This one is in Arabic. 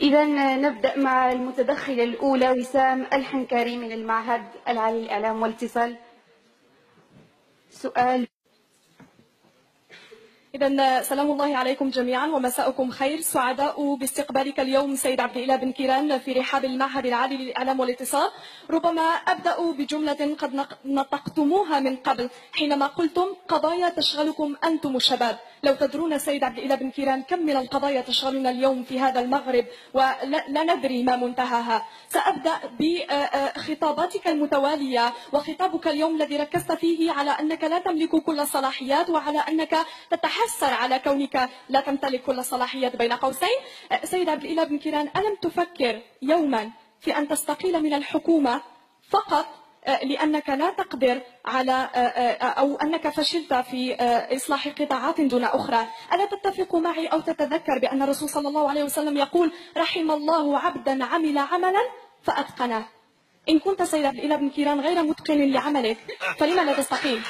إذا نبدأ مع المتدخلة الأولى وسام الحنكري من المعهد العالي للإعلام والاتصال. سؤال. إذا سلام الله عليكم جميعا ومساءكم خير. سعداء باستقبالك اليوم سيد عبد الإله بن كيران في رحاب المعهد العالي للإعلام والاتصال. ربما أبدأ بجملة قد نطقتموها من قبل حينما قلتم قضايا تشغلكم أنتم الشباب. لو تدرون سيد عبد الإله بن كيران كم من القضايا تشغلنا اليوم في هذا المغرب ولا ندري ما منتهاها. سأبدأ بخطاباتك المتوالية وخطابك اليوم الذي ركزت فيه على أنك لا تملك كل الصلاحيات وعلى أنك تتحسر على كونك لا تمتلك كل الصلاحيات بين قوسين. سيد عبد الإله بن كيران، ألم تفكر يوما في أن تستقيل من الحكومة فقط لأنك لا تقدر على أو أنك فشلت في إصلاح قطاعات دون أخرى؟ ألا تتفق معي أو تتذكر بأن الرسول صلى الله عليه وسلم يقول رحم الله عبدا عمل عملا فأتقنه؟ إن كنت سيد عبد الإله بن كيران غير متقن لعملك فلما لا تستقيل؟